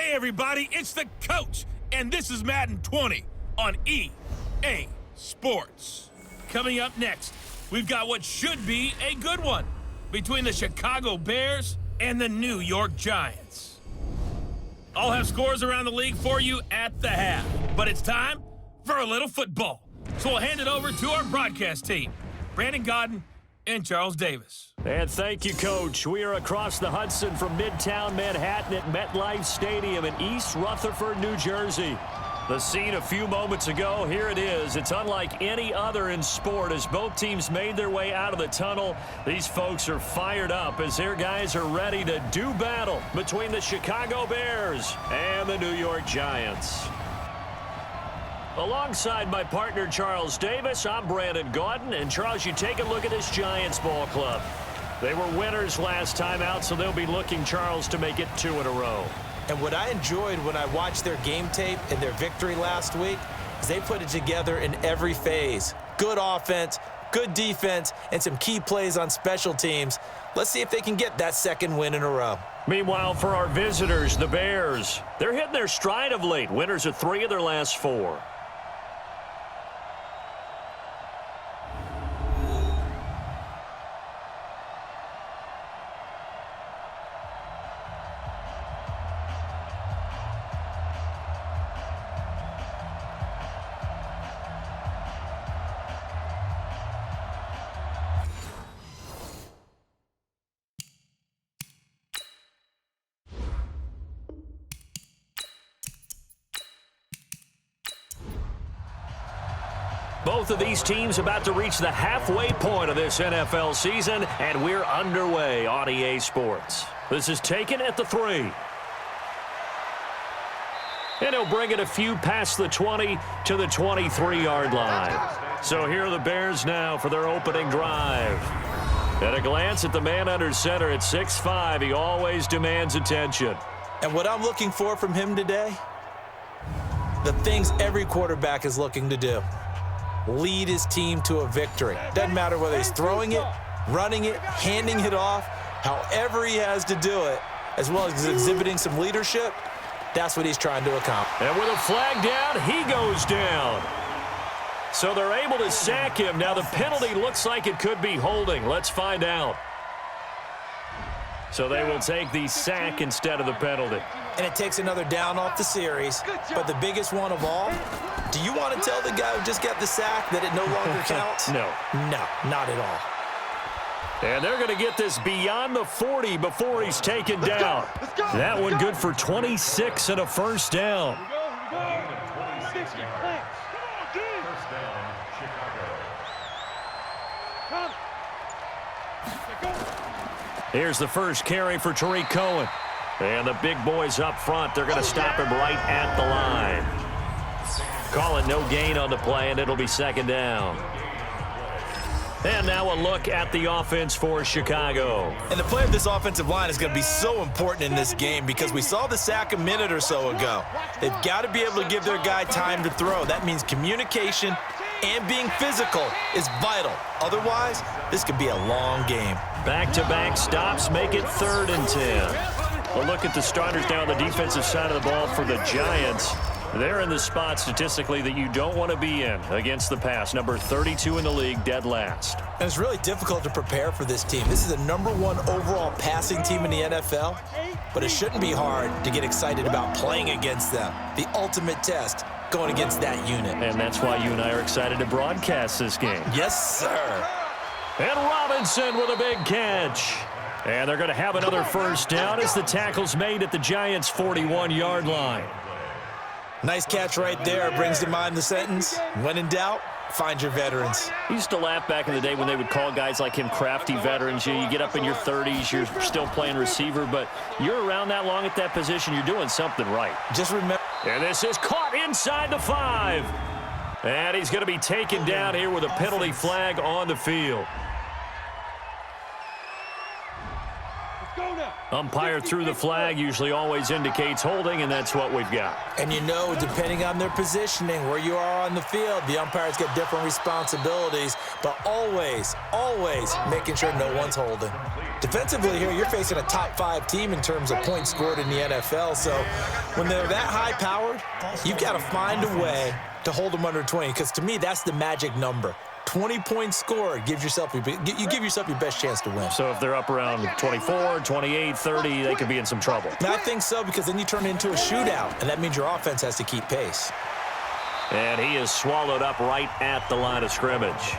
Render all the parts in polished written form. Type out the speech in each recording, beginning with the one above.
Hey everybody, it's the coach, and this is Madden 20 on EA Sports. Coming up next, we've got what should be a good one between the Chicago Bears and the New York Giants. I'll have scores around the league for you at the half, but it's time for a little football. So we'll hand it over to our broadcast team, Brandon Gaudin and Charles Davis. And thank you, Coach. We are across the Hudson from Midtown Manhattan at MetLife Stadium in East Rutherford, New Jersey. The scene a few moments ago, here it is. It's unlike any other in sport as both teams made their way out of the tunnel. These folks are fired up as their guys are ready to do battle between the Chicago Bears and the New York Giants. Alongside my partner, Charles Davis, I'm Brandon Gaudin. And, Charles, you take a look at this Giants ball club. They were winners last time out, so they'll be looking, Charles, to make it 2 in a row. And what I enjoyed when I watched their game tape and their victory last week is they put it together in every phase. Good offense, good defense, and some key plays on special teams. Let's see if they can get that second win in a row. Meanwhile, for our visitors, the Bears, they're hitting their stride of late. Winners of 3 of their last 4. Both of these teams about to reach the halfway point of this NFL season, and we're underway on EA Sports. This is taken at the 3. And he'll bring it a few past the 20 to the 23-yard line. So here are the Bears now for their opening drive. At a glance at the man under center at 6'5", he always demands attention. And what I'm looking for from him today, the things every quarterback is looking to do. Lead his team to a victory. Doesn't matter whether he's throwing it, running it, handing it off, however he has to do it, as well as exhibiting some leadership, that's what he's trying to accomplish. And with a flag down, he goes down. So they're able to sack him. Now the penalty looks like it could be holding. Let's find out. So they will take the sack instead of the penalty. And it takes another down off the series. But the biggest one of all, do you want to tell the guy who just got the sack that it no longer counts? No. No, not at all. And they're going to get this beyond the 40 before he's taken down. That one good for 26 and a first down. Here's the first carry for Tariq Cohen. And the big boys up front, they're going to stop him right at the line. Call it no gain on the play, and it'll be second down. And now a look at the offense for Chicago. And the play of this offensive line is going to be so important in this game because we saw the sack a minute or so ago. They've got to be able to give their guy time to throw. That means communication and being physical is vital. Otherwise, this could be a long game. Back-to-back stops make it 3rd and 10. A look at the starters down the defensive side of the ball for the Giants. They're in the spot statistically that you don't want to be in against the pass. Number 32 in the league, dead last. And it's really difficult to prepare for this team. This is the #1 overall passing team in the NFL, but it shouldn't be hard to get excited about playing against them. The ultimate test going against that unit. And that's why you and I are excited to broadcast this game. Yes, sir. And Robinson with a big catch. And they're going to have another first down as the tackle's made at the Giants' 41-yard line. Nice catch right there. Brings to mind the sentence, when in doubt, find your veterans. I used to laugh back in the day when they would call guys like him crafty veterans. You get up in your 30s, you're still playing receiver, but you're around that long at that position, you're doing something right. Just remember. And this is caught inside the 5. And he's going to be taken down here with a penalty flag on the field. Umpire threw the flag, usually always indicates holding, and that's what we've got. And you know, depending on their positioning, where you are on the field, the umpires get different responsibilities, but always, always making sure no one's holding. Defensively here, you're facing a top 5 team in terms of points scored in the NFL. So when they're that high-powered, you've got to find a way to hold them under 20, because to me, that's the magic number. 20 points scored, you give yourself your best chance to win. So if they're up around 24, 28, 30, they could be in some trouble. And I think so, because then you turn it into a shootout, and that means your offense has to keep pace. And he is swallowed up right at the line of scrimmage.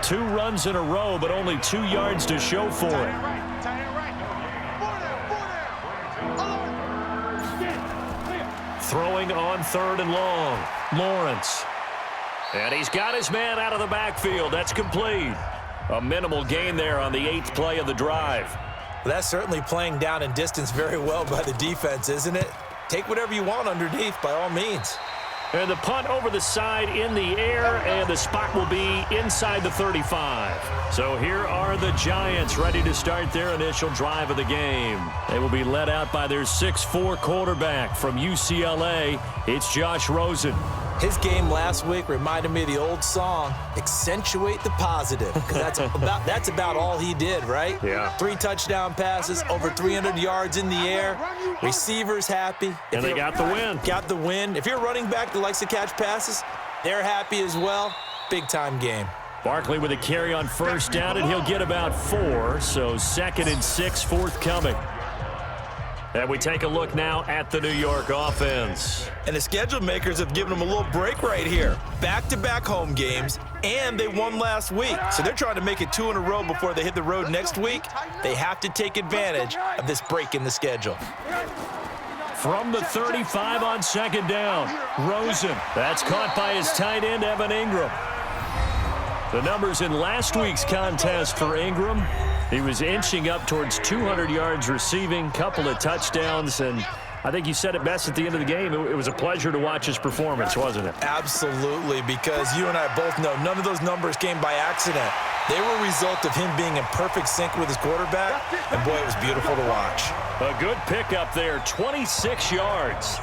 2 runs in a row, but only 2 yards to show for it. Throwing on 3rd and long. Lawrence. And he's got his man out of the backfield. That's complete. A minimal gain there on the 8th play of the drive. That's certainly playing down in distance very well by the defense, isn't it? Take whatever you want underneath, by all means. And the punt over the side in the air, and the spot will be inside the 35. So here are the Giants ready to start their initial drive of the game. They will be led out by their 6'4" quarterback from UCLA. It's Josh Rosen. His game last week reminded me of the old song, Accentuate the Positive, because that's about all he did, right? Yeah. 3 touchdown passes, over 300 yards in the air, receivers happy. And they got the win. Got the win. If you're a running back that likes to catch passes, they're happy as well. Big-time game. Barkley with a carry on 1st down, and he'll get about 4, so 2nd and 6 forthcoming. And we take a look now at the New York offense. And the schedule makers have given them a little break right here. Back-to-back home games, and they won last week. So they're trying to make it 2 in a row before they hit the road next week. They have to take advantage of this break in the schedule. From the 35 on 2nd down, Rosen. That's caught by his tight end, Evan Ingram. The numbers in last week's contest for Ingram. He was inching up towards 200 yards receiving, couple of touchdowns, and I think you said it best at the end of the game. It was a pleasure to watch his performance, wasn't it? Absolutely, because you and I both know none of those numbers came by accident. They were a result of him being in perfect sync with his quarterback, and boy, it was beautiful to watch. A good pickup there, 26 yards.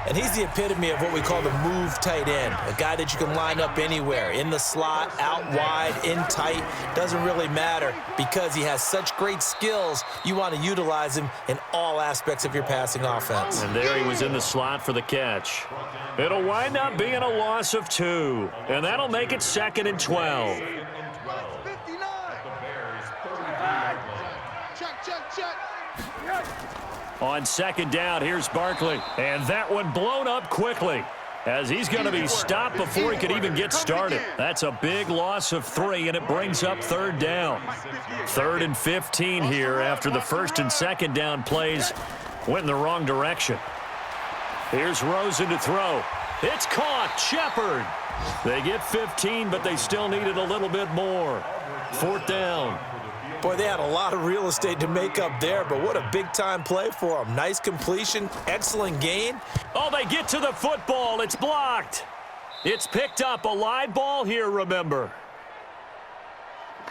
And he's the epitome of what we call the move tight end, a guy that you can line up anywhere, in the slot, out wide, in tight, doesn't really matter because he has such great skills. You want to utilize him in all aspects of your passing offense. And there he was in the slot for the catch. It'll wind up being a loss of 2, and that'll make it 2nd and 12. On 2nd down, here's Barkley. And that one blown up quickly as he's going to be stopped before he could even get started. That's a big loss of 3, and it brings up 3rd down. 3rd and 15 here after the 1st and 2nd down plays went in the wrong direction. Here's Rosen to throw. It's caught. Shepard. They get 15, but they still needed a little bit more. 4th down. Boy, they had a lot of real estate to make up there, but what a big-time play for them. Nice completion, excellent gain. Oh, they get to the football. It's blocked. It's picked up. A live ball here, remember.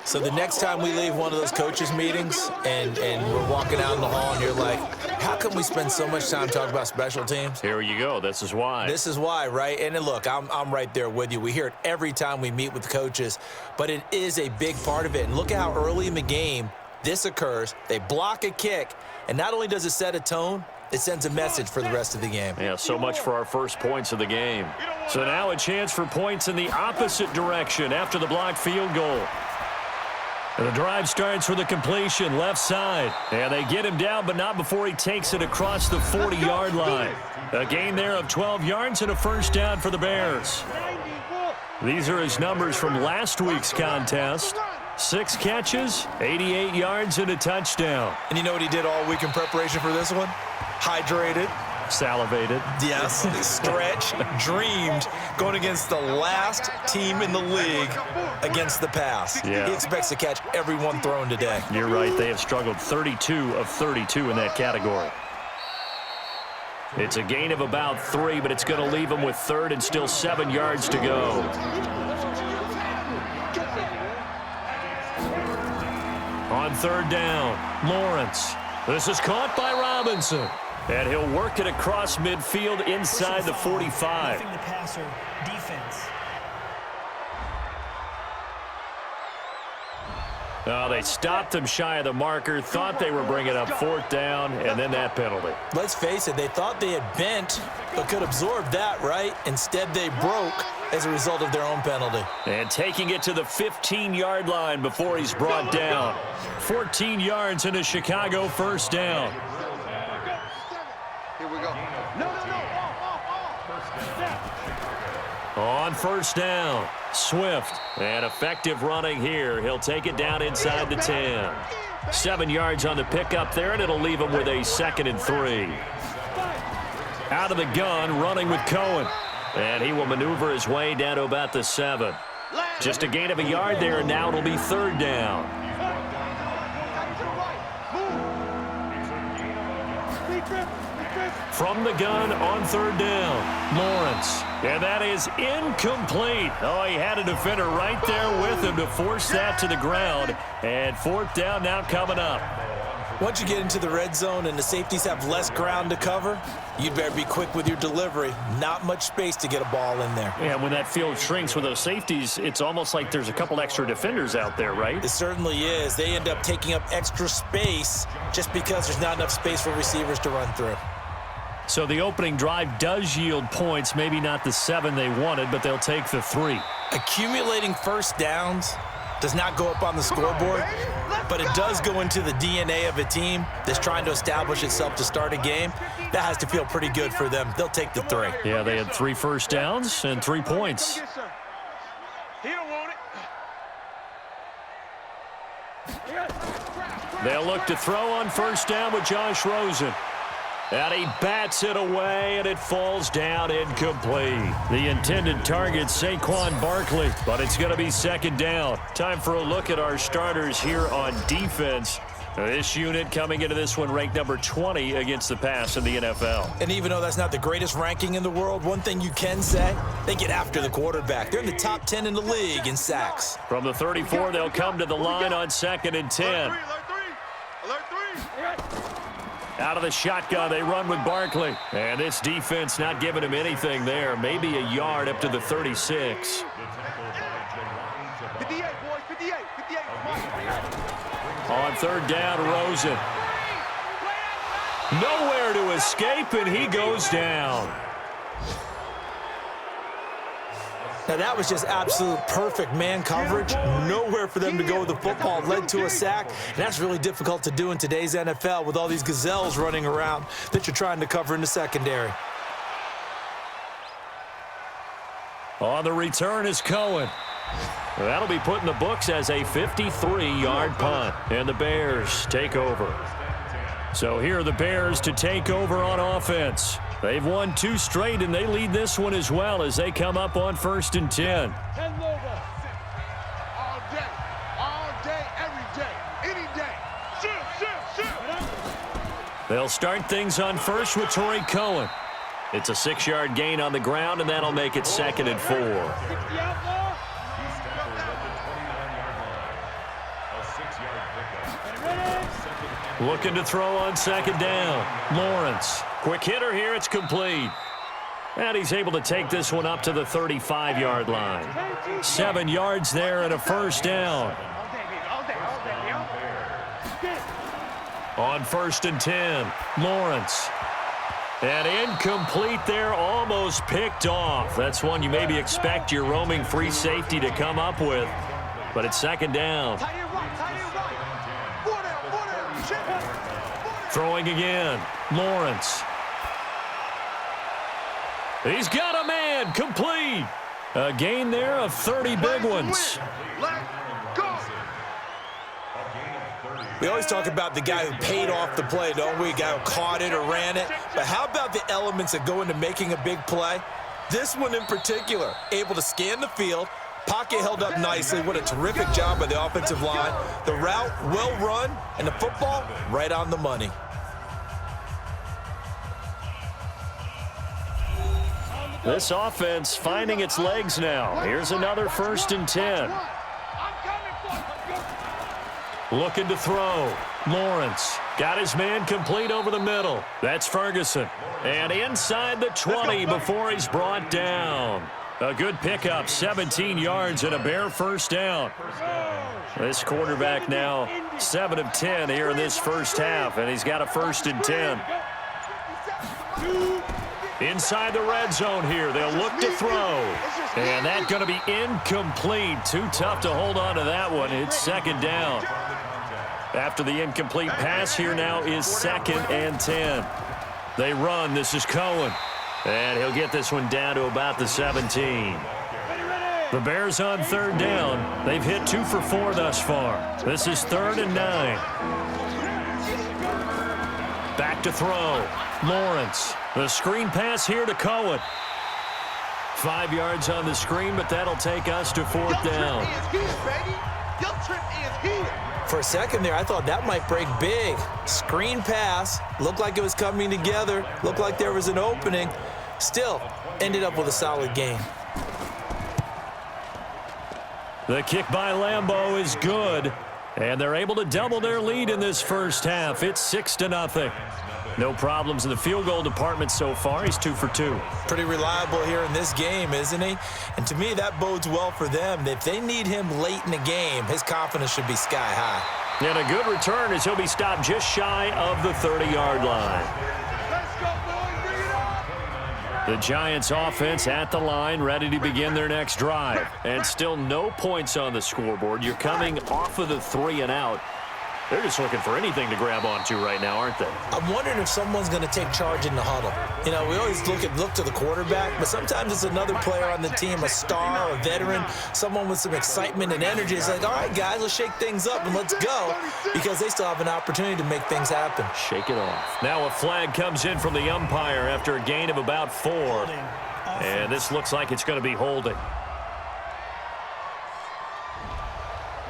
So the next time we leave one of those coaches' meetings and we're walking out in the hall and you're like, how come we spend so much time talking about special teams? Here you go. This is why. This is why, right? And then look, I'm right there with you. We hear it every time we meet with coaches, but it is a big part of it. And look at how early in the game this occurs. They block a kick, and not only does it set a tone, it sends a message for the rest of the game. Yeah, so much for our first points of the game. So now a chance for points in the opposite direction after the blocked field goal. And the drive starts with a completion, left side. And they get him down, but not before he takes it across the 40-yard line. A gain there of 12 yards and a 1st down for the Bears. These are his numbers from last week's contest. 6 catches, 88 yards, and a touchdown. And you know what he did all week in preparation for this one? Hydrated. Salivated. Yes, stretched, dreamed, going against the last team in the league against the pass. Yeah. He expects to catch every one thrown today. You're right. They have struggled 32 of 32 in that category. It's a gain of about 3, but it's going to leave them with 3rd and still 7 yards to go. On 3rd down, Lawrence. This is caught by Robinson. And he'll work it across midfield inside the 45. The passer defense. They stopped him shy of the marker, thought they were bringing up 4th down, and then that penalty. Let's face it, they thought they had bent, but could absorb that, right? Instead, they broke as a result of their own penalty. And taking it to the 15-yard line before he's brought down. 14 yards and a Chicago 1st down. Here we go. No. On 1st down, Swift. And effective running here. He'll take it down inside the 10. 7 yards on the pickup there, and it'll leave him with a 2nd and 3. Out of the gun, running with Cohen. And he will maneuver his way down to about the 7. Just a gain of a yard there, and now it'll be 3rd down. From the gun on 3rd down, Lawrence. And that is incomplete. Oh, he had a defender right there with him to force that to the ground. And 4th down now coming up. Once you get into the red zone and the safeties have less ground to cover, you'd better be quick with your delivery. Not much space to get a ball in there. Yeah, when that field shrinks with those safeties, it's almost like there's a couple extra defenders out there, right? It certainly is. They end up taking up extra space just because there's not enough space for receivers to run through. So the opening drive does yield points, maybe not the 7 they wanted, but they'll take the 3. Accumulating 1st downs does not go up on the scoreboard, but it does go into the DNA of a team that's trying to establish itself to start a game. That has to feel pretty good for them. They'll take the 3. Yeah, they had 3 first downs and 3 points. He don't want it. They'll look to throw on 1st down with Josh Rosen. And he bats it away, and it falls down incomplete. The intended target, Saquon Barkley, but it's going to be 2nd down. Time for a look at our starters here on defense. This unit coming into this one ranked number 20 against the pass in the NFL. And even though that's not the greatest ranking in the world, one thing you can say, they get after the quarterback. They're in the top 10 in the league in sacks. From the 34, they'll come to the line on 2nd and 10. Alert 3. Out of the shotgun, they run with Barkley. And this defense not giving him anything there. Maybe a yard up to the 36. 58, boys, 58. On 3rd down, Rosen. Nowhere to escape, and he goes down. Now, that was just absolute perfect man coverage. Nowhere for them to go with the football. Led to a sack, and that's really difficult to do in today's NFL with all these gazelles running around that you're trying to cover in the secondary. On the return is Cohen. That'll be put in the books as a 53-yard punt, and the Bears take over. So here are the Bears to take over on offense. They've won 2 straight, and they lead this one as well as they come up on 1st and 10. All day, every day, any day. Shoot. They'll start things on 1st with Torrey Cohen. It's a 6-yard gain on the ground, and that'll make it 2nd and 4. Looking to throw on 2nd down. Lawrence. Quick hitter here. It's complete. And he's able to take this one up to the 35-yard line. 7 yards there and a 1st down. On 1st and 10, Lawrence. And incomplete there, almost picked off. That's one you maybe expect your roaming free safety to come up with. But it's 2nd down. Throwing again, Lawrence. He's got a man, complete. A gain there of 30 big ones. We always talk about the guy who paid off the play, don't we? The guy who caught it or ran it. But how about the elements that go into making a big play? This one in particular, able to scan the field, pocket held up nicely. What a terrific job by the offensive line. The route well run, and the football right on the money. This offense finding its legs now. Here's another 1st and 10. Looking to throw. Lawrence got his man complete over the middle. That's Ferguson. And inside the 20 before he's brought down. A good pickup, 17 yards and a Bear first down. This quarterback now 7 of 10 here in this first half, and he's got a 1st and 10. Inside the red zone here, they'll look to throw. And that's going to be incomplete. Too tough to hold on to that one. It's 2nd down. After the incomplete pass, here now is 2nd and 10. They run. This is Cohen. And he'll get this one down to about the 17. The Bears on 3rd down. They've hit 2 for 4 thus far. This is 3rd and 9. Back to throw. Lawrence. The screen pass here to Cohen. 5 yards on the screen, but that'll take us to 4th down. For a second there, I thought that might break big. Screen pass. Looked like it was coming together. Looked like there was an opening. Still, ended up with a solid game. The kick by Lambeau is good, and they're able to double their lead in this first half. It's 6-0. No problems in the field goal department so far. He's 2 for 2. Pretty reliable here in this game, isn't he? And to me, that bodes well for them. If they need him late in the game, his confidence should be sky high. And a good return as he'll be stopped just shy of the 30-yard line. The Giants offense at the line, ready to begin their next drive. And still no points on the scoreboard. You're coming off of the 3 and out. They're just looking for anything to grab onto right now, aren't they? I'm wondering if someone's going to take charge in the huddle. You know, we always look to the quarterback, but sometimes it's another player on the team, a star, a veteran, someone with some excitement and energy. It's like, all right, guys, let's shake things up and let's go, because they still have an opportunity to make things happen. Shake it off. Now a flag comes in from the umpire after a gain of about 4. And this looks like it's going to be holding.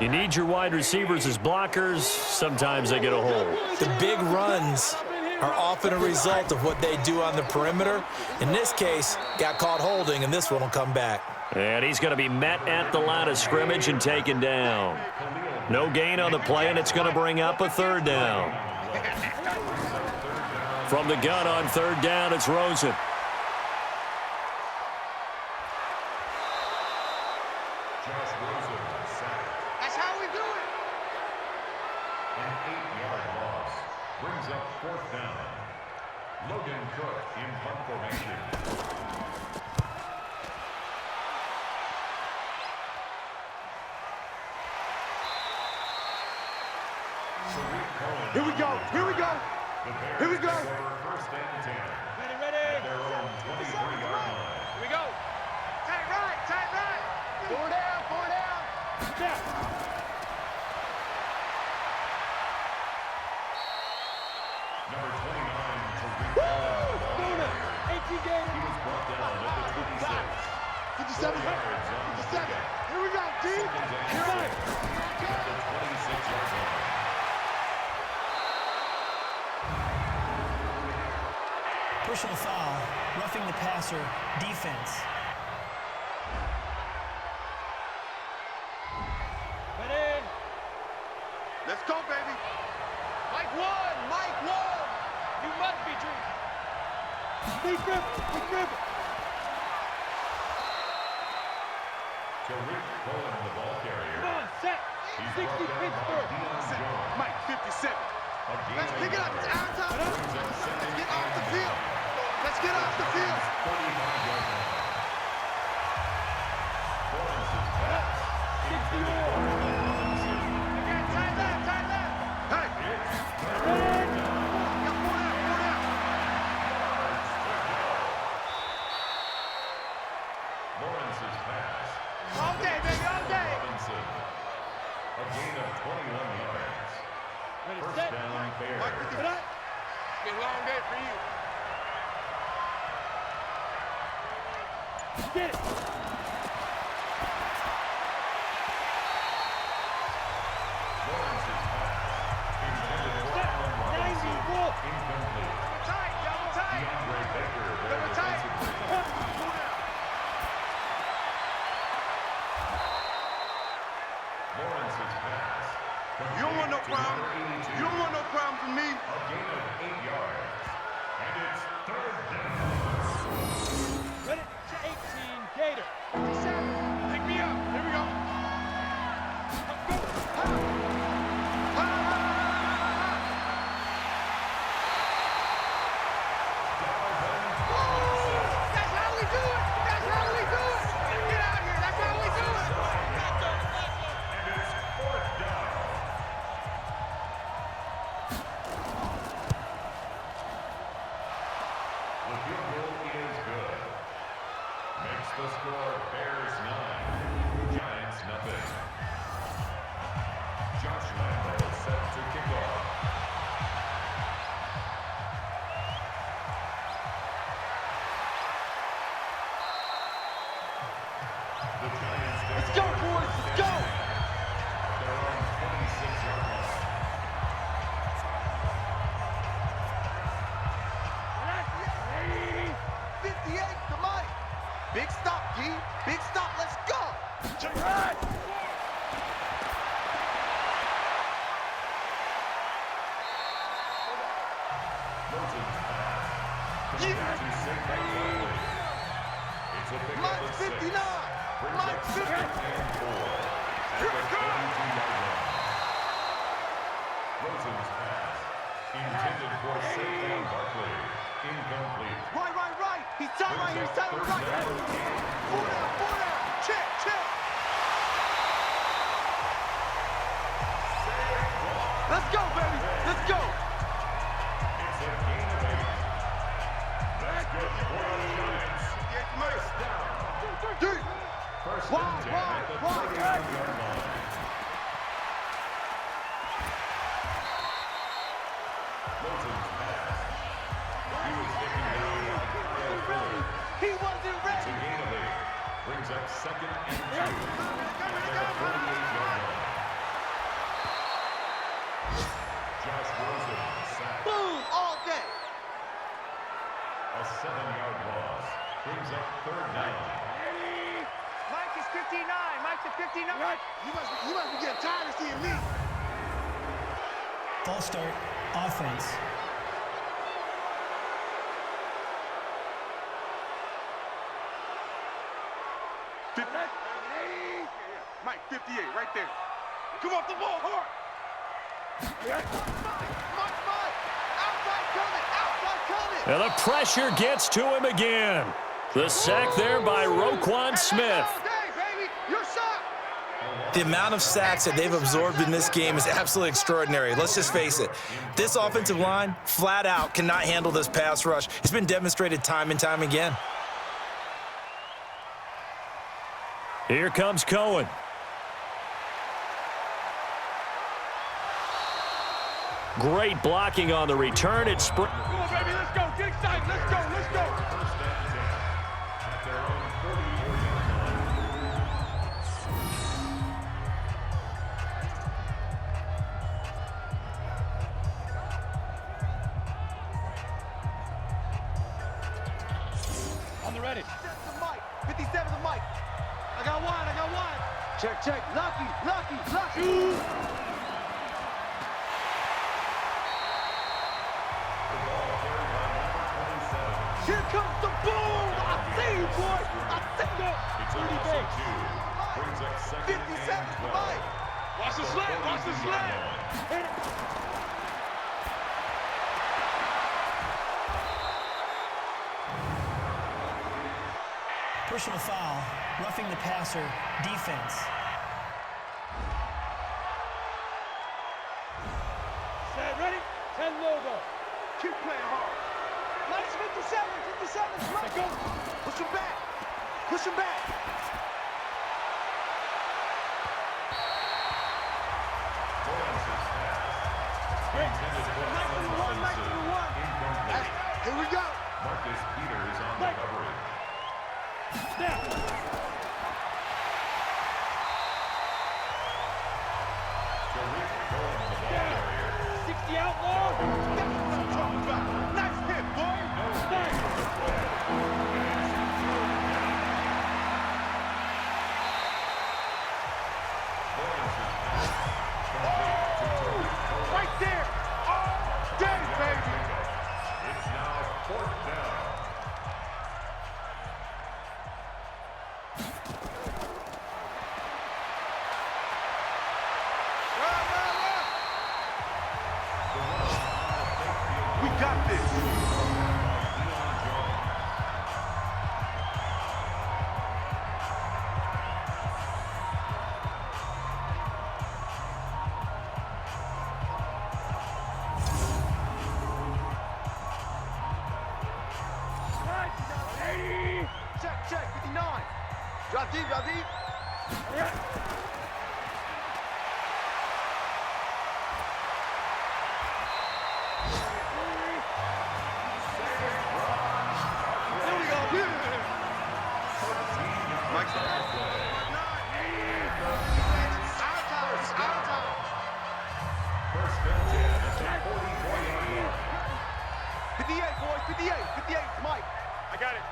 You need your wide receivers as blockers. Sometimes they get a hold. The big runs are often a result of what they do on the perimeter. In this case, got caught holding, and this one will come back. And he's going to be met at the line of scrimmage and taken down. No gain on the play, and it's going to bring up a 3rd down. From the gun on 3rd down, it's Rosen. That's how we do it. An 8-yard loss brings up 4th down. Logan Cook in punt formation. Here we go. Here we go. Here we go. 1st and 10. Ready. At their own 23-yard line. Here we go. Tight right. 4 down. Step. Number 29, Tariq Cohen. 18 games. He was brought down at the 26. 57. 57. Here we go, D. Here we go. At the 26-yard line. Personal foul, roughing the passer, defense. Ready. Let's go, baby. Mike one. You must be dreaming. Big grip. Tariq Cohen, the ball carrier. Come on, set. He's 60 brought down by Pittsburgh. Deion Jones. Mike 57. Let's pick it up. It's our time. Let's get off the field. 35-yard line. Lawrence's pass. 60 more. Tight left. Hey. Lawrence's pass. All day, baby, all day. Robinson. A gain of 21 yards. Ready, First set. down, Bears. Get up. It's been a long day for you. Get it. Lawrence's pass. Intended for Allen Robinson. 90, Incomplete. double tight. DeAndre Baker there Double tight. defensively. Lawrence's pass. You don't want no problem. You don't want no problem from me. A gain of 8 yards. And it's 3rd down. Ready, 18, Gator. score, Bears 9, Giants nothing. Josh Lambo set to kick off. The Giants Let's go, boys. Let's go. Their own 26-yard line. To Mike. Big stop, G. Big stop. Let's go. Rosen's pass. Yeah. To Saquon Barkley. It's a pick up Mike of 6. 59. Brings Mike up 50. second and 4. At the 32-yard line. Rosen's pass. Intended for Saquon Barkley. Incomplete. Right. He's tight right here. He's tight Third right. down and 4. 4 down. Check. Let's go, baby. Let's go. It's a gain of 8. That's good for the Giants. First down. Dude. First and 10 at the 38-yard line. Rosen's pass. He was taken down by Kyle Fuller. He wasn't It's a ready. gain of 8. Brings up second and 2. At the 38-yard line. Josh Rosen sacked. Boom. All day. A 7-yard loss. Brings up third down. Mike is 59. Mike to 59. You must be getting tired of seeing me. False start. Offense. Mike 58, right there. Come off the ball hard. Mike. Outside coming. And the pressure gets to him again. The sack there by Roquan Smith. Hey, baby, your shot. The amount of sacks that they've absorbed in this game is absolutely extraordinary. Let's just face it. This offensive line, flat out, cannot handle this pass rush. It's been demonstrated time and time again. Here comes Cohen. Great blocking on the return. It's Come on, baby, let's go. Get excited. Let's go. First and 10 at their own 44-yard line. On the ready. That's the Mike. 57 the Mike. I got one. Check. Lucky. Here comes the boom. I see you, boy. I see you. It's a loss of 2. Brings up second 57 and for 12. Mike. Watch the slant. Hit it. Personal foul. Roughing the passer. Defense. Set, ready? 10 logo. Keep playing hard. Minus 57. Let's go. Push him back. Lawrence's pass. Intended for Allen Robinson. Incomplete. Here we go. Marcus Peters on the coverage. Tariq Cohen, the ball carrier. 60 outlaw. That's what I'm talking about. Nice hit, boy. Lawrence's pass. Complete to Tariq Cohen. Right there. All day, baby. It's now fourth down. We got this. Check, 59. Drop deep, drop deep. Here we go. Mike's out. Out of time. First and 10 at the 44-yard line. 58, boys. 58. 58. Mike. I got it.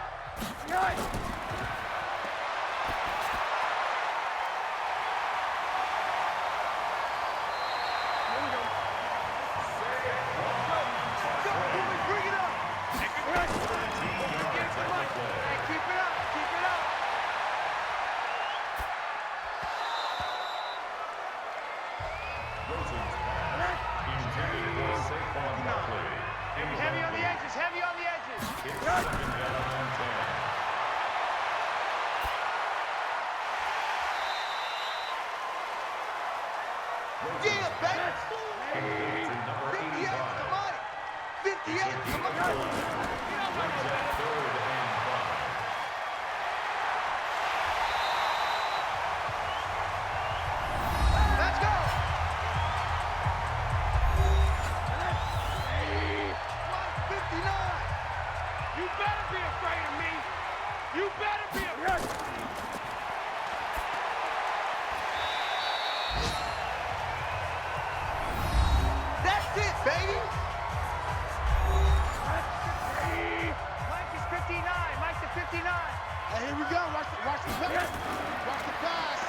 Rosen's pass intended for Saquon Barkley. Heavy on the edges, heavy on the edges. It's second down and 10. Yeah, baby. To number 58, 85. come on. 58, come on. Brings up third and 5. Let's go. Mike, 59. You better be afraid of me. You better be afraid. That's it, baby. Mike is 59. Mike to 59. Hey, here we go. Watch the pass. Watch the pass.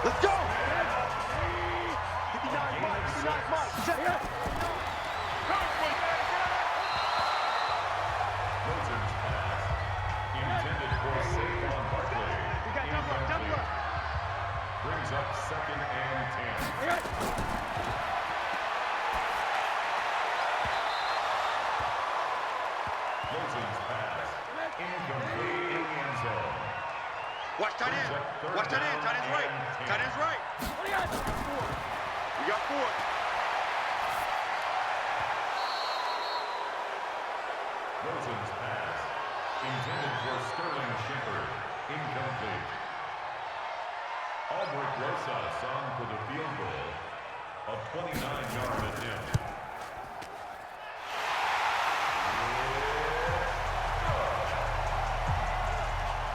Let's go. 59 Mike. 59 Mike. Check it. Rosen's pass intended for Saquon Barkley. We got double up, double up. Brings up second and 10. Rosen's pass incomplete in the end zone. Watch tight end. Watch tight end. Tight end's right. Tight end's right. We got four. Rosen's pass intended for Sterling Shepard. Incomplete. Albert Rosas on for the field goal. A 29-yard attempt.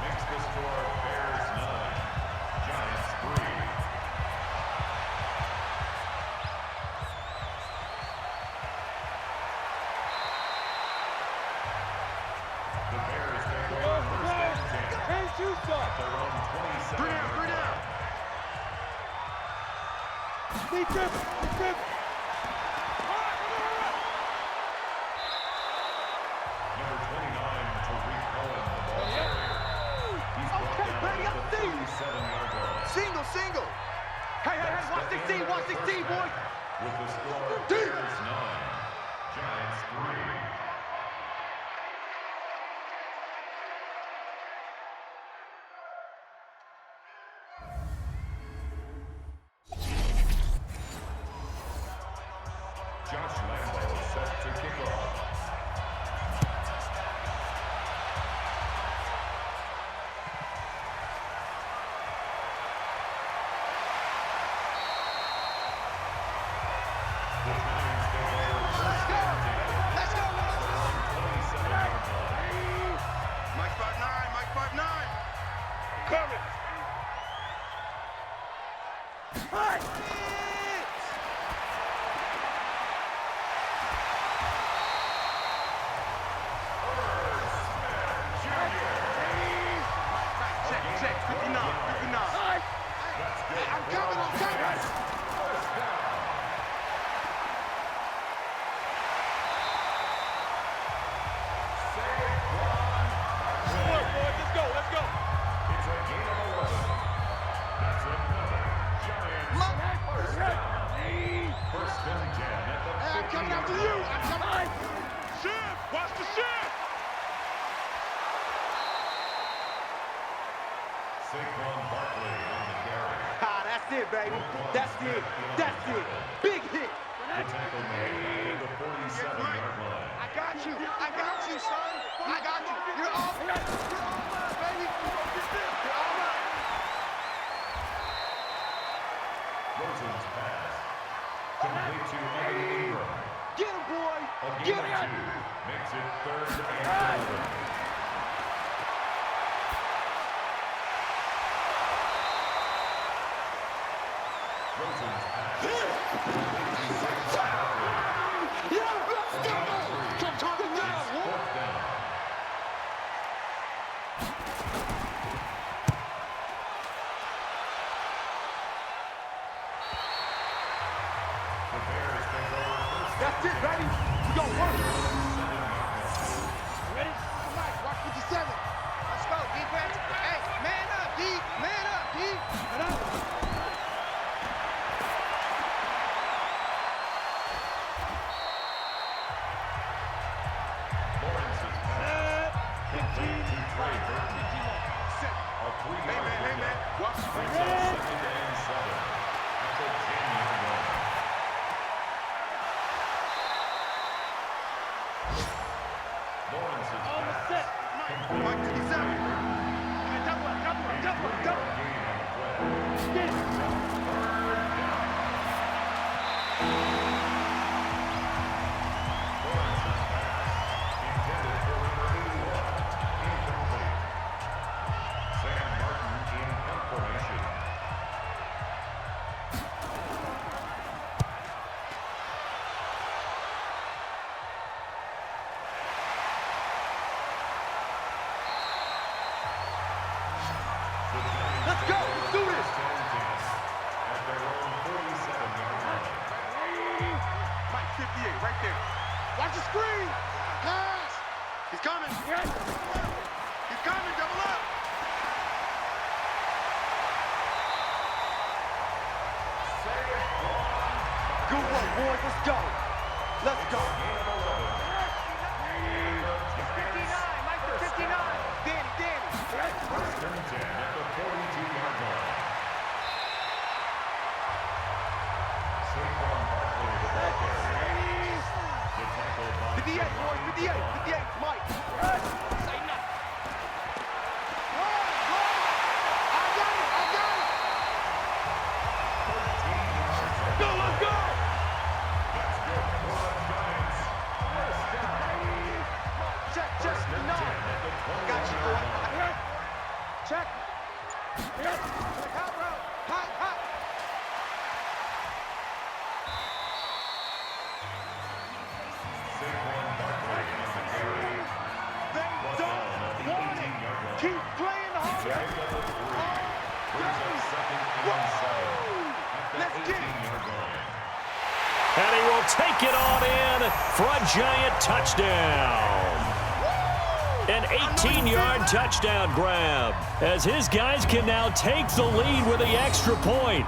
Makes the score Bears 9, Giants 3. The Bears take over first and 10. Hey, shoot At their own 27. Three down. Deep grip, deep grip. Number 29, Tariq Cohen, the ball carrier. He's brought Okay, down buddy, at I'm the seeing. 37-yard line. Single, single. Hey, watch 16, watch 16, boys. With the score, Deep. Bears 9, Giants 3. Josh Lambo set to kick off. The Giants take over first and 10. Let's go. 27-yard line. Mike 5'9", Mike 5'9". Coming. Check, 59, 59. That's good. I'm coming. First down. Let's go, let's go. It's a gain of 11. That's another Giants first down. First and 10 at the 50. I'm coming after you. I'm coming. Shift, watch the shift. Saquon Barkley on the carry. Ah, that's it, baby. That's it. That's it. Big hit. The tackle made at the 47-yard line. I got you. I got you, son. I got you. You're all right. You're all right, baby. You're all right. Rosen's pass. Complete to Evan Ingram. Get him, boy. A gain Get of him. 2. Makes it 3rd and 11. Rosen's pass. Come talk him down, Wolf. 4th down. The Bears take over first. That's it, baby. We gon' work. Ready? All right, watch 57. Let's go, defense. Hey, man up, D. Man up, D. Man up. Lawrence's pass. Complete to Trey Burton. A 3-yard pickup. Watch. Brings up 2nd and 7. At the 10-yard line. Lawrence's pass. Complete Mike to 57. Trey Burton. Double. Gain on the play. Lawrence's pass. Intended for number 81. Incomplete. Sam Martin in punt formation. Let's go. Let's do this. At their own 47-yard line. Mike 58, right there. Watch the screen. Pass. He's coming. He's coming. Double up. Good work, boys. Let's go. Let's go. It's 59. Mike to 59. Danny. First and 10 at the 42-yard line. Saquon Barkley, the ball carrier. The tackle by 58, boys. 58. 58. Mike. Say nothing. I got it. Go, let's go. That's good for the Giants. First down. Check. First and 10 No. at the Got you, 20-yard boy. line. Check. Hot route. Hot. Saquon Barkley on the carry. They don't want it. 18-yard line. Keep playing the hard Pick up a 3. Brings up 2nd and 7. At the Let's get it. 18-yard line. And he will take it on in for a Giant touchdown. An 18-yard touchdown grab as his guys can now take the lead with the extra point.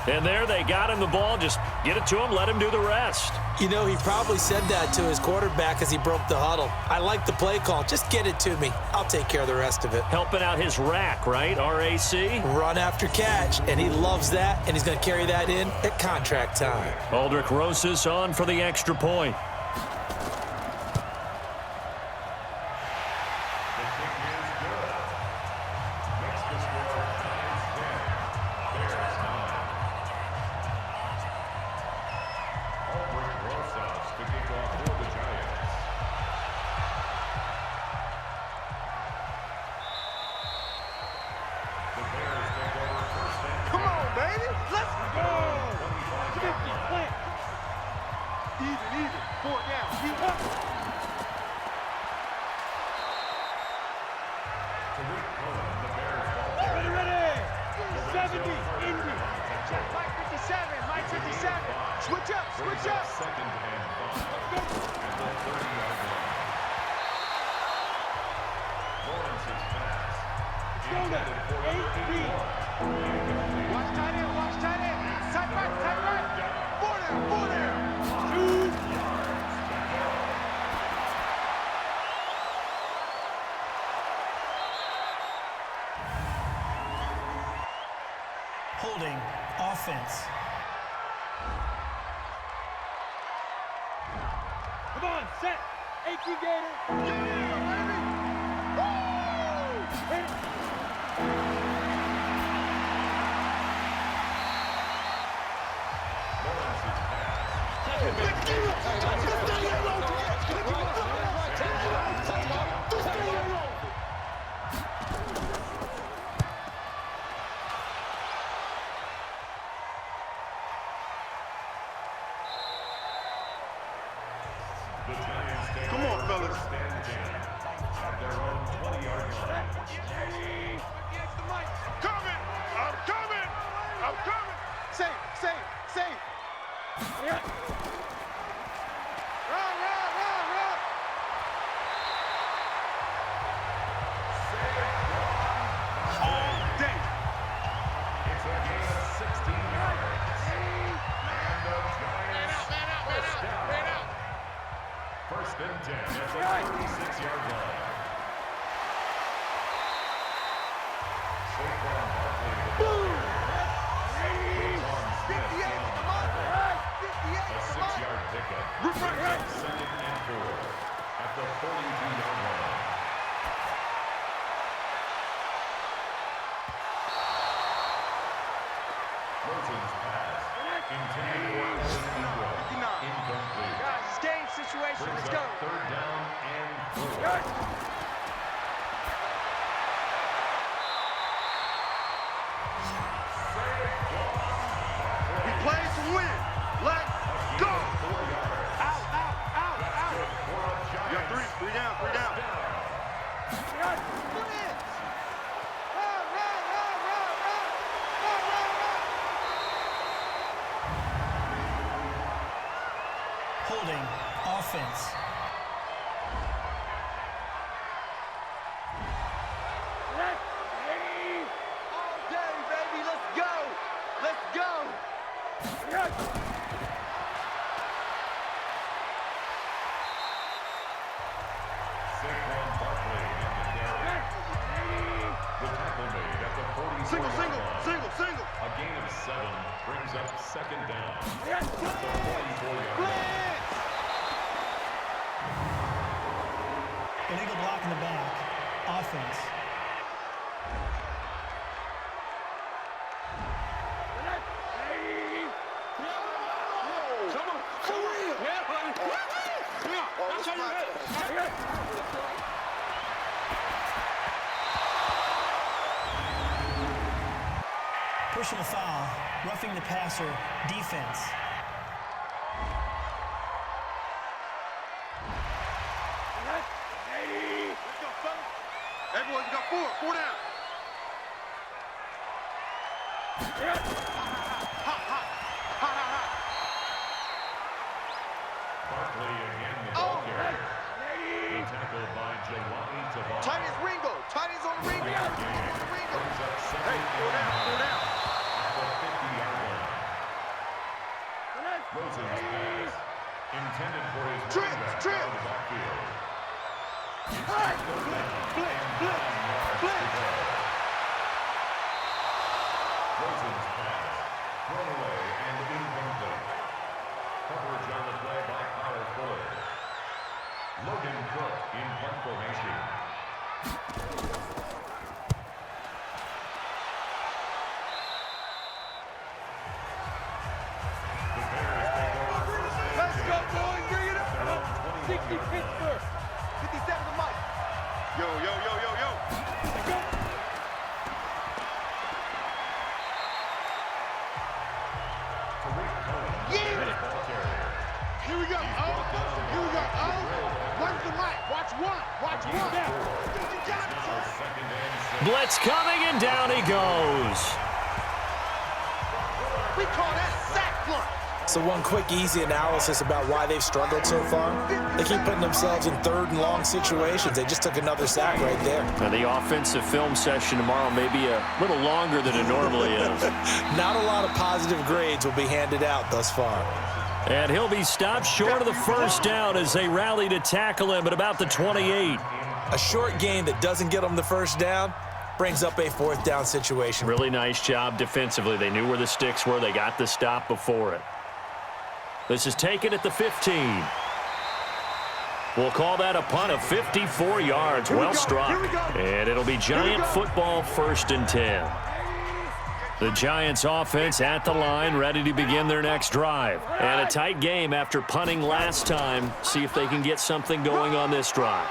And there they got him the ball. Just get it to him, let him do the rest. You know, he probably said that to his quarterback as he broke the huddle. I like the play call. Just get it to me. I'll take care of the rest of it. Helping out his rack, right? R-A-C? Run after catch, and he loves that, and he's going to carry that in at contract time. Aldrich Rosas on for the extra point. The kick is good. Makes the score Giants 10. Bears 9. Aldrich Rosas to kick off for the Giants. The Bears take over first and 10. Come on, baby. Let's go. 25-yard line. Even. 4 down. Keep up. Tariq Cohen, the Bears ball carrier. Ready. Lorenzo 70. Carter Indy. on the tackle. Check. Mike 57. Mike 57. Switch up. Brings up 2nd and 5 at the 30-yard line. Lawrence's pass. Intended for number 81. Incomplete. Watch tight end. Tight right. 4 down. 2 Holding offense. Come on, set. Achy Gator. Yeah, baby. Woo! Hit it. Come on, fellas. At their own 20-yard line. Coming! I'm coming! I'm coming! Safe. Run! All day. It's a gain of 16 yards. And the Giants first down. First and 10 at the 36-yard line. Saquon Barkley. A 6-yard pickup. Second and 4 at the 42-yard line. Rosen's pass. Intended for Ingram. Incomplete. Guys, it's game situation. Brings Let's go. up third down and 4. We playing to win. Let's go. Out. You got three down. Holding offense. All day, baby. Let's go. Saquon Barkley in the carry. The tackle made at the 44-yard line. Single. A gain of 7 brings up second down at the 44-yard line. Illegal block in the back. Offense. Personal foul. Roughing the passer. Defense. Everyone, you got four down. Barkley again the ball carrier. The tackle by Jelani Tavai. Tight as Ringo. Tight as on Ringo. Brings up second Four down. at the 50-yard line. Rosen's pass intended for his running back out of the backfield. It's Blitz. Rosen's pass thrown away and incomplete. Coverage on the play by Kyle Fuller. Logan Cook in punt formation. The Bears take over first and Let's 10 go, boys. Bring it at their up. own 60 21-yard line. Pittsburgh. 57 to Mike. Yo. Tariq Cohen, the ball carrier. Here we go. Watch the mic. Watch one. Now second and 6. Blitz coming, and down he goes. We call that sack blunt. So one quick, easy analysis about why they've struggled so far. They keep putting themselves in third and long situations. They just took another sack right there. Now, the offensive film session tomorrow may be a little longer than it normally is. Not a lot of positive grades will be handed out thus far. And he'll be stopped short of the first down as they rally to tackle him at about the 28. A short gain that doesn't get them the first down brings up a fourth down situation. Really nice job defensively. They knew where the sticks were. They got the stop before it. This is taken at the 15. We'll call that a punt of 54 yards. Well struck. And it'll be Giant football 1st and 10. The Giants offense at the line, ready to begin their next drive. And a tight game after punting last time. See if they can get something going on this drive.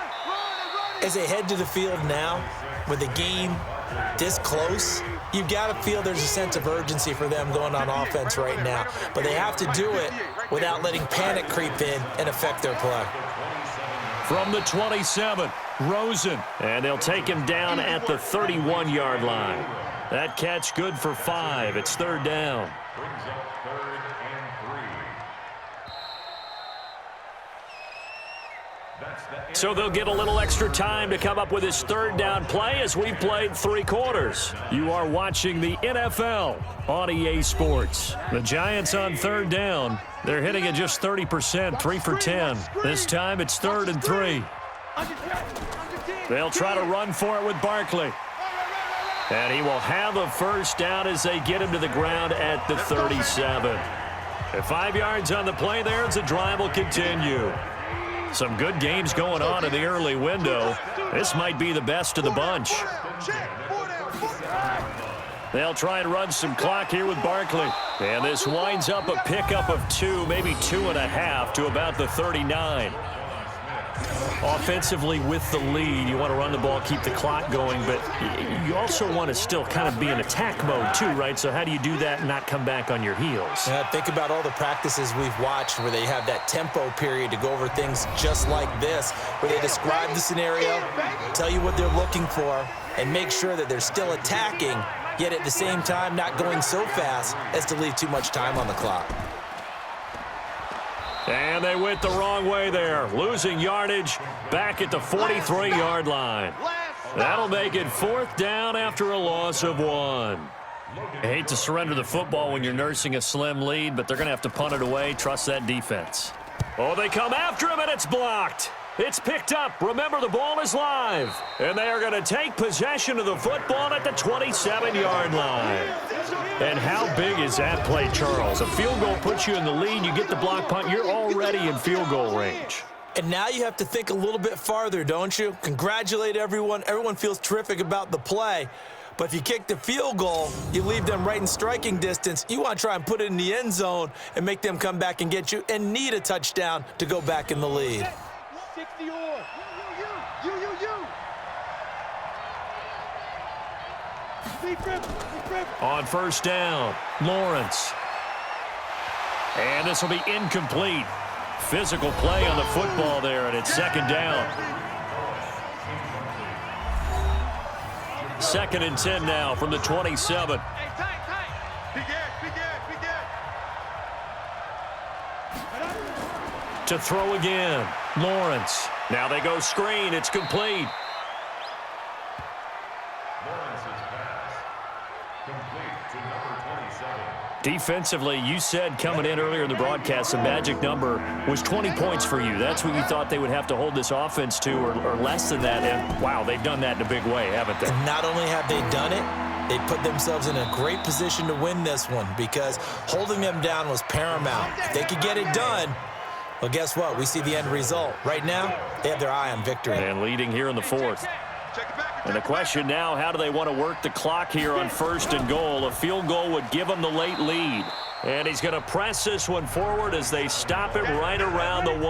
As they head to the field now, with the game this close, you've got to feel there's a sense of urgency for them going on offense right now. But they have to do it without letting panic creep in and affect their play. From the 27, Rosen. And they'll take him down at the 31-yard line. That catch good for 5. It's 3rd down. Brings up 3rd and 3. So they'll get a little extra time to come up with his 3rd down play as we've played 3 quarters. You are watching the NFL on EA Sports. The Giants on 3rd down. They're hitting at just 30%, 3 for 10. This time it's 3rd and 3. They'll try to run for it with Barkley. And he will have a 1st down as they get him to the ground at the 37. At 5 yards on the play there, the drive will continue. Some good games going on in the early window. This might be the best of the bunch. They'll try and run some clock here with Barkley. And this winds up a pickup of 2, maybe 2.5 to about the 39. Offensively with the lead, you want to run the ball, keep the clock going, but you also want to still kind of be in attack mode too, right? So how do you do that and not come back on your heels? Yeah, think about all the practices we've watched where they have that tempo period to go over things just like this, where they describe the scenario, tell you what they're looking for, and make sure that they're still attacking, yet at the same time not going so fast as to leave too much time on the clock. And they went the wrong way there, losing yardage back at the 43-yard line. That'll make it 4th down after a loss of 1. I hate to surrender the football when you're nursing a slim lead, but they're going to have to punt it away. Trust that defense. Oh, they come after him, and it's blocked. It's picked up. Remember, the ball is live. And they are going to take possession of the football at the 27-yard line. And how big is that play, Charles? A field goal puts you in the lead. You get the block punt. You're already in field goal range. And now you have to think a little bit farther, don't you? Congratulate everyone. Everyone feels terrific about the play. But if you kick the field goal, you leave them right in striking distance. You want to try and put it in the end zone and make them come back and get you and need a touchdown to go back in the lead. 60 or you. On 1st down, Lawrence. And this will be incomplete. Physical play on the football there, and it's 2nd down. 2nd and 10 now from the 27. To throw again, Lawrence. Now they go screen. It's complete. Lawrence's pass. Complete to number 27. Defensively, you said coming in earlier in the broadcast, the magic number was 20 points for you. That's what you thought they would have to hold this offense to, or less than that. And, wow, they've done that in a big way, haven't they? And not only have they done it, they put themselves in a great position to win this one because holding them down was paramount. If they could get it done, well, guess what? We see the end result. Right now, they have their eye on victory. And leading here in the 4th. And the question now, how do they want to work the clock here on 1st and goal? A field goal would give them the late lead. And he's going to press this one forward as they stop it right around the 1.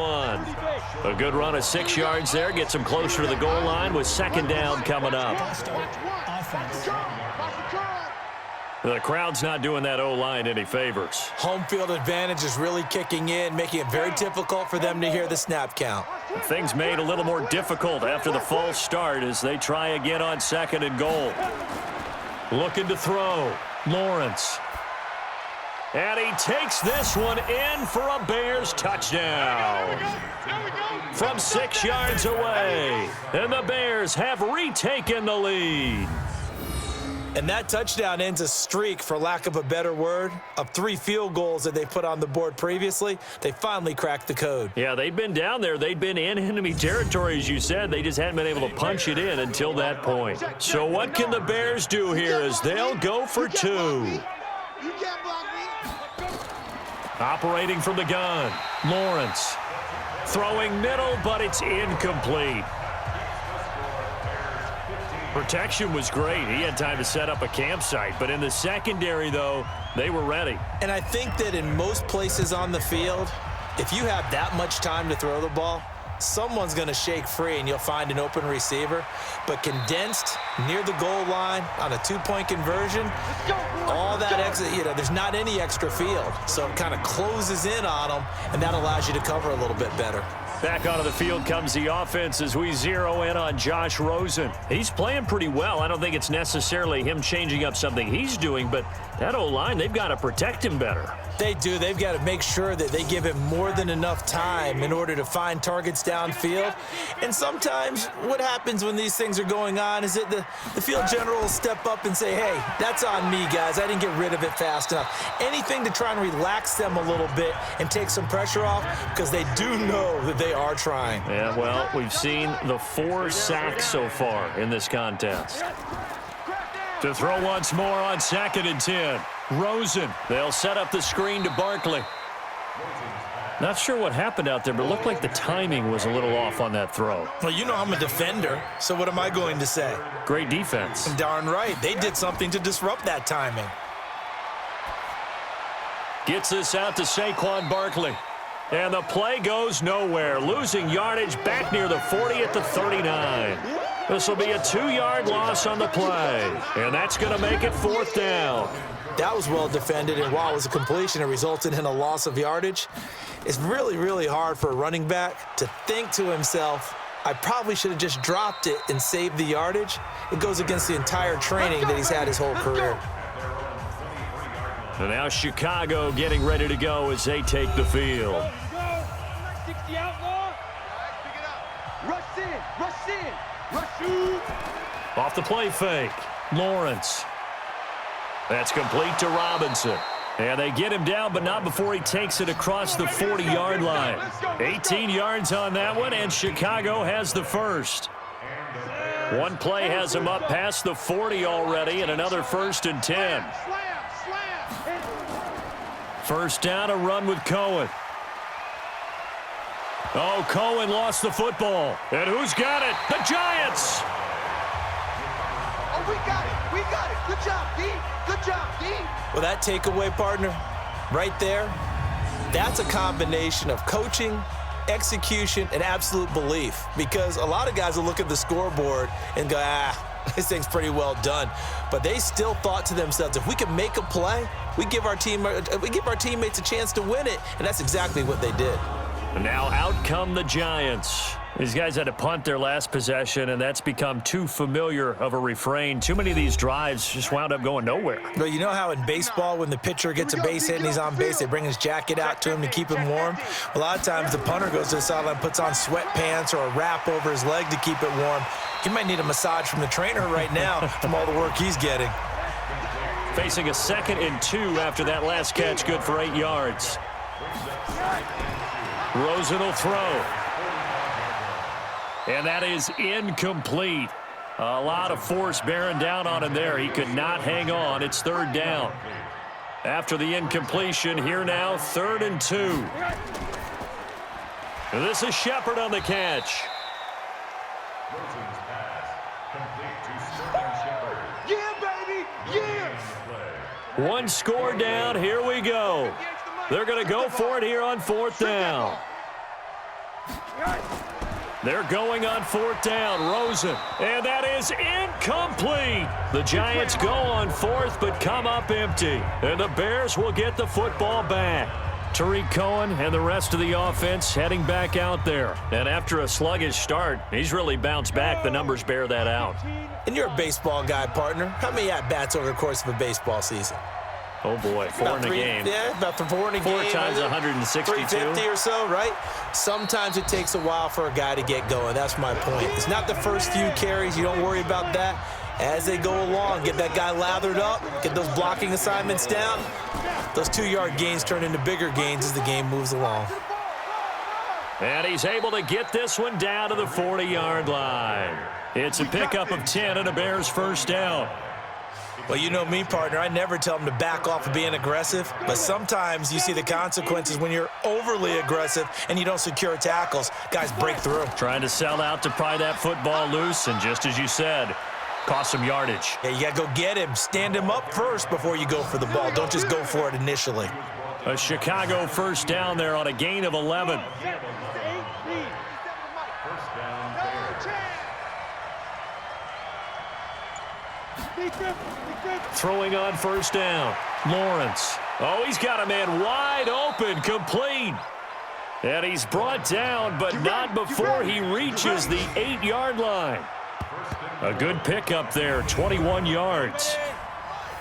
A good run of 6 yards there. Gets them closer to the goal line with 2nd down coming up. Offense. The crowd's not doing that O-line any favors. Home field advantage is really kicking in, making it very difficult for them to hear the snap count. Things made a little more difficult after the false start as they try again on 2nd and goal. Looking to throw. Lawrence. And he takes this one in for a Bears touchdown. From 6 yards away. And the Bears have retaken the lead. And that touchdown ends a streak, for lack of a better word, of 3 field goals that they put on the board previously. They finally cracked the code. Yeah, they'd been down there. They'd been in enemy territory, as you said. They just hadn't been able to punch it in until that point. So what can the Bears do here as they'll go for 2? Operating from the gun, Lawrence throwing middle, but it's incomplete. Protection was great. He had time to set up a campsite. But in the secondary, though, they were ready. And I think that in most places on the field, if you have that much time to throw the ball, someone's going to shake free and you'll find an open receiver. But condensed near the goal line on a two-point conversion, all that extra, there's not any extra field. So it kind of closes in on them, and that allows you to cover a little bit better. Back onto the field comes the offense as we zero in on Josh Rosen. He's playing pretty well. I don't think it's necessarily him changing up something he's doing, but that O-line, they've got to protect him better. They do. They've got to make sure that they give him more than enough time in order to find targets downfield. And sometimes what happens when these things are going on is that the field general will step up and say, hey, that's on me, guys. I didn't get rid of it fast enough. Anything to try and relax them a little bit and take some pressure off, because they do know that they are trying. Yeah, well, we've seen the 4 sacks so far in this contest. To throw once more on 2nd and 10. Rosen. They'll set up the screen to Barkley. Not sure what happened out there, but it looked like the timing was a little off on that throw. Well, I'm a defender, so what am I going to say? Great defense. Darn right. They did something to disrupt that timing. Gets this out to Saquon Barkley. And the play goes nowhere. Losing yardage back near the 40 at the 39. This will be a 2-yard loss on the play. And that's going to make it 4th down. That was well defended, and while it was a completion, it resulted in a loss of yardage. It's really, really hard for a running back to think to himself, I probably should have just dropped it and saved the yardage. It goes against the entire training that he's had his whole career. And now Chicago getting ready to go as they take the field. 60 outlaw. Rush in, rush in, rush in. Off the play fake. Lawrence. That's complete to Robinson. And they get him down, but not before he takes it across the 40-yard line. 18 yards on that one, and Chicago has the first. One play has him up past the 40 already, and another 1st and 10. First down, a run with Cohen. Oh, Cohen lost the football. And who's got it? The Giants! Oh, we got it. We got it. Good job, D. Good job, D. Well, that takeaway, partner, right there, that's a combination of coaching, execution, and absolute belief. Because a lot of guys will look at the scoreboard and go, this thing's pretty well done. But they still thought to themselves, if we can make a play, we give our teammates a chance to win it. And that's exactly what they did. And now out come the Giants. These guys had to punt their last possession, and that's become too familiar of a refrain. Too many of these drives just wound up going nowhere. Well, you know how in baseball, when the pitcher gets a base hit and he's on base, they bring his jacket out to him to keep him warm? A lot of times the punter goes to the sideline, puts on sweatpants or a wrap over his leg to keep it warm. He might need a massage from the trainer right now from all the work he's getting. Facing a 2nd and 2 after that last catch, good for 8 yards. Rosen will throw. And that is incomplete. A lot of force bearing down on him there. He could not hang on. It's 3rd down. After the incompletion, here now, 3rd and 2. And this is Shepard on the catch. Rosen's pass complete to Sterling Shepard. Yeah, baby. Yeah. One score down. Here we go. They're going to go for it here on 4th down. They're going on 4th down. Rosen. And that is incomplete. The Giants go on 4th, but come up empty. And the Bears will get the football back. Tariq Cohen and the rest of the offense heading back out there. And after a sluggish start, he's really bounced back. The numbers bear that out. And you're a baseball guy, partner. How many at-bats over the course of a baseball season? Oh, boy, 4 in a game. Yeah, about 4 in a game. 4 times 162. 350 or so, right? Sometimes it takes a while for a guy to get going. That's my point. It's not the first few carries. You don't worry about that. As they go along, get that guy lathered up, get those blocking assignments down. Those 2-yard gains turn into bigger gains as the game moves along. And he's able to get this one down to the 40-yard line. It's a pickup of 10 and a Bears 1st down. Well, you know me, partner. I never tell them to back off of being aggressive, but sometimes you see the consequences when you're overly aggressive and you don't secure tackles. Guys break through. Trying to sell out to pry that football loose, and just as you said, cost some yardage. Yeah, you got to go get him. Stand him up first before you go for the ball. Don't just go for it initially. A Chicago first down there on a gain of 11. Throwing on first down. Lawrence. Oh, he's got a man wide open, complete. And he's brought down, but not before he reaches the 8-yard line. A good pickup there, 21 yards.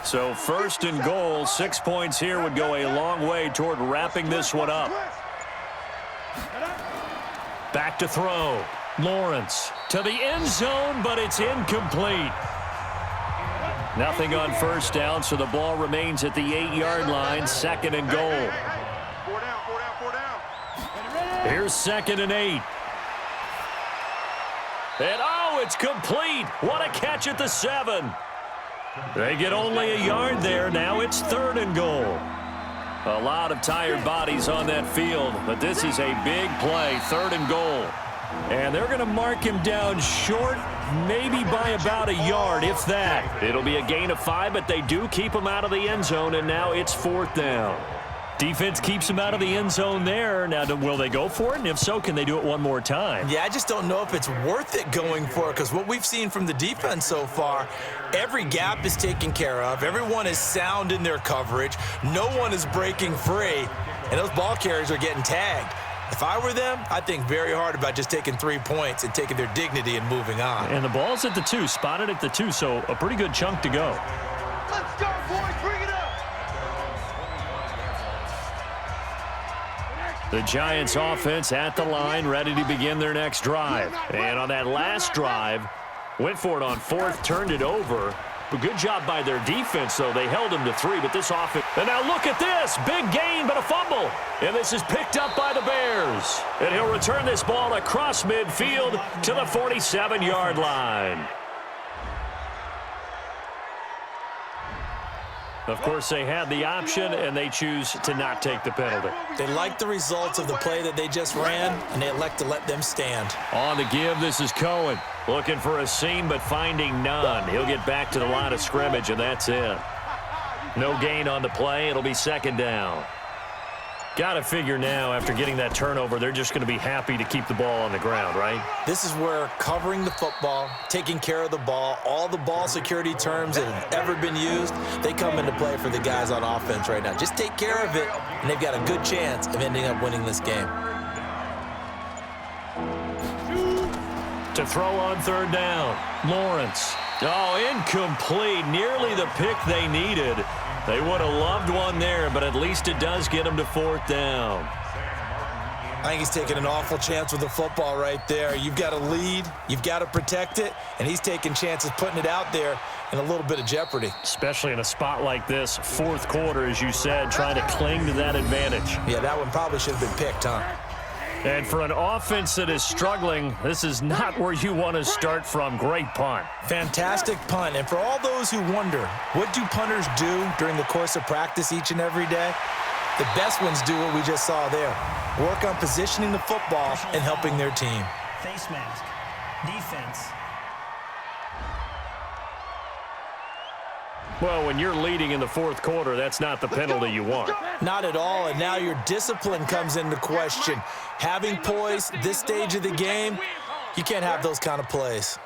So first and goal, 6 points here would go a long way toward wrapping this one up. Back to throw. Lawrence to the end zone, but it's incomplete. Nothing on first down, so the ball remains at the 8-yard line, second and goal. 4 down. Here's second and 8. And oh, it's complete. What a catch at the 7. They get only a yard there. Now it's third and goal. A lot of tired bodies on that field, but this is a big play, third and goal. And they're going to mark him down short, maybe by about a yard, if that. It'll be a gain of 5, but they do keep him out of the end zone, and now it's fourth down. Defense keeps him out of the end zone there. Now, will they go for it? And if so, can they do it one more time? Yeah, I just don't know if it's worth it going for it, because what we've seen from the defense so far, every gap is taken care of. Everyone is sound in their coverage. No one is breaking free, and those ball carriers are getting tagged. If I were them, I'd think very hard about just taking 3 points and taking their dignity and moving on. And the ball's at the 2, spotted at the 2, so a pretty good chunk to go. Let's go, boys. Bring it up. The Giants offense at the line, ready to begin their next drive. And on that last drive, went for it on fourth, turned it over. But good job by their defense, though. They held him to 3, but this offense... And now look at this. Big gain, but a fumble. And this is picked up by the Bears. And he'll return this ball across midfield to the 47-yard line. Of course, they had the option, and they choose to not take the penalty. They like the results of the play that they just ran, and they elect to let them stand. On the give, this is Cohen. Looking for a seam, but finding none. He'll get back to the line of scrimmage, and that's it. No gain on the play. It'll be second down. Got to figure now, after getting that turnover, they're just going to be happy to keep the ball on the ground, right? This is where covering the football, taking care of the ball, all the ball security terms that have ever been used, they come into play for the guys on offense right now. Just take care of it, and they've got a good chance of ending up winning this game. To throw on third down, Lawrence. Oh, incomplete. Nearly the pick they needed. They would have loved one there, but at least it does get them to fourth down. I think he's taking an awful chance with the football right there. You've got to lead, you've got to protect it, and he's taking chances putting it out there in a little bit of jeopardy. Especially in a spot like this, fourth quarter, as you said, trying to cling to that advantage. Yeah, that one probably should have been picked, huh? And for an offense that is struggling, this is not where you want to start from. Great punt. Fantastic punt. And for all those who wonder, what do punters do during the course of practice each and every day? The best ones do what we just saw there. Work on positioning the football and helping their team. Face mask. Defense. Well, when you're leading in the fourth quarter, that's not the penalty you want. Not at all, and now your discipline comes into question. Having poise this stage of the game, you can't have those kind of plays.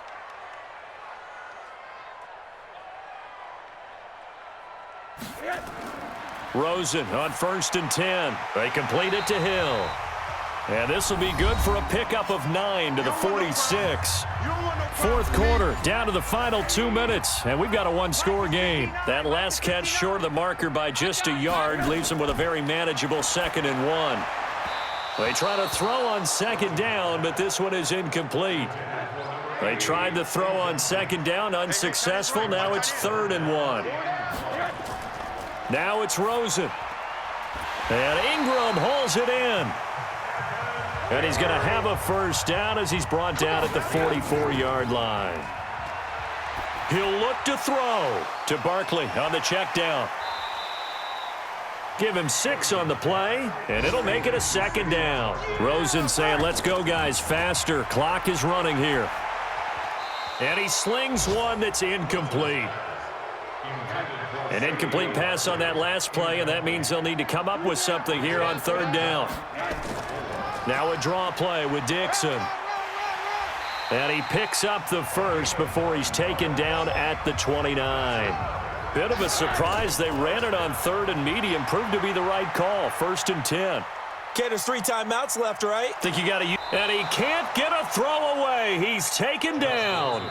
Rosen on 1st and 10. They complete it to Hill. And this will be good for a pickup of 9 to the 46. Fourth quarter, down to the final 2 minutes, and we've got a one-score game. That last catch short of the marker by just a yard leaves them with a very manageable 2nd and 1. They try to throw on second down, but this one is incomplete. They tried to throw on second down, unsuccessful. Now it's 3rd and 1. Now it's Rosen. And Ingram hauls it in. And he's going to have a first down as he's brought down at the 44-yard line. He'll look to throw to Barkley on the check down. Give him 6 on the play, and it'll make it a 2nd down. Rosen saying, let's go, guys, faster. Clock is running here. And he slings one that's incomplete. An incomplete pass on that last play, and that means they'll need to come up with something here on 3rd down. Now a draw play with Dixon. And he picks up the first before he's taken down at the 29. Bit of a surprise. They ran it on 3rd and medium. Proved to be the right call. 1st and 10. Okay, there's 3 timeouts left, right? Think you got to use. And he can't get a throw away. He's taken down.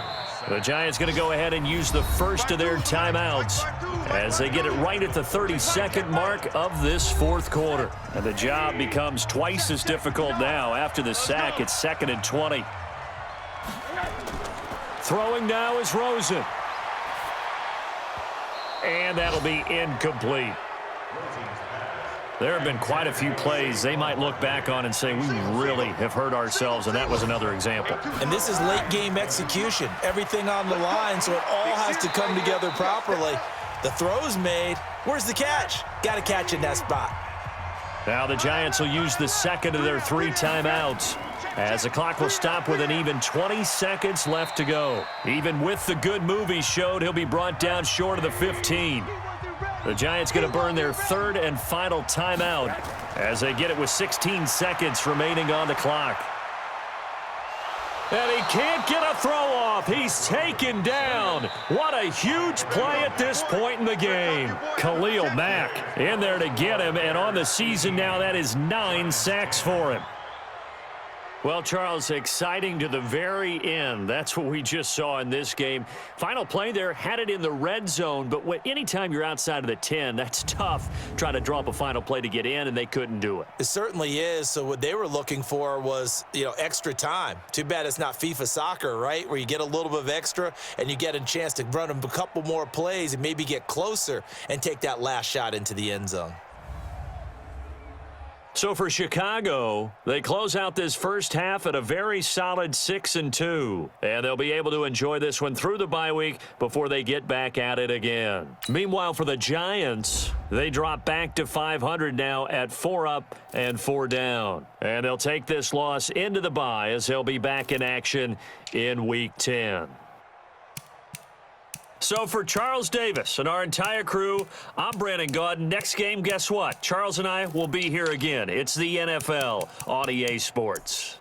The Giants going to go ahead and use the first of their timeouts as they get it right at the 32nd mark of this 4th quarter. And the job becomes twice as difficult now. After the sack, it's 2nd and 20. Throwing now is Rosen. And that'll be incomplete. There have been quite a few plays they might look back on and say, we really have hurt ourselves, and that was another example. And this is late-game execution. Everything on the line, so it all has to come together properly. The throw's made. Where's the catch? Got to catch in that spot. Now the Giants will use the 2nd of their 3 timeouts, as the clock will stop with an even 20 seconds left to go. Even with the good move he showed, he'll be brought down short of the 15. The Giants going to burn their 3rd and final timeout as they get it with 16 seconds remaining on the clock. And he can't get a throw off. He's taken down. What a huge play at this point in the game. Khalil Mack in there to get him, and on the season now, that is 9 sacks for him. Well, Charles, exciting to the very end. That's what we just saw in this game. Final play there, had it in the red zone, but anytime you're outside of the 10, that's tough trying to draw up a final play to get in, and they couldn't do it. It certainly is. So what they were looking for was, extra time. Too bad it's not FIFA soccer, right, where you get a little bit of extra and you get a chance to run a couple more plays and maybe get closer and take that last shot into the end zone. So for Chicago, they close out this first half at a very solid 6-2. And they'll be able to enjoy this one through the bye week before they get back at it again. Meanwhile, for the Giants, they drop back to 500 now at 4 up and 4 down. And they'll take this loss into the bye as they'll be back in action in Week 10. So for Charles Davis and our entire crew, I'm Brandon Gaudin. Next game, guess what? Charles and I will be here again. It's the NFL on EA Sports.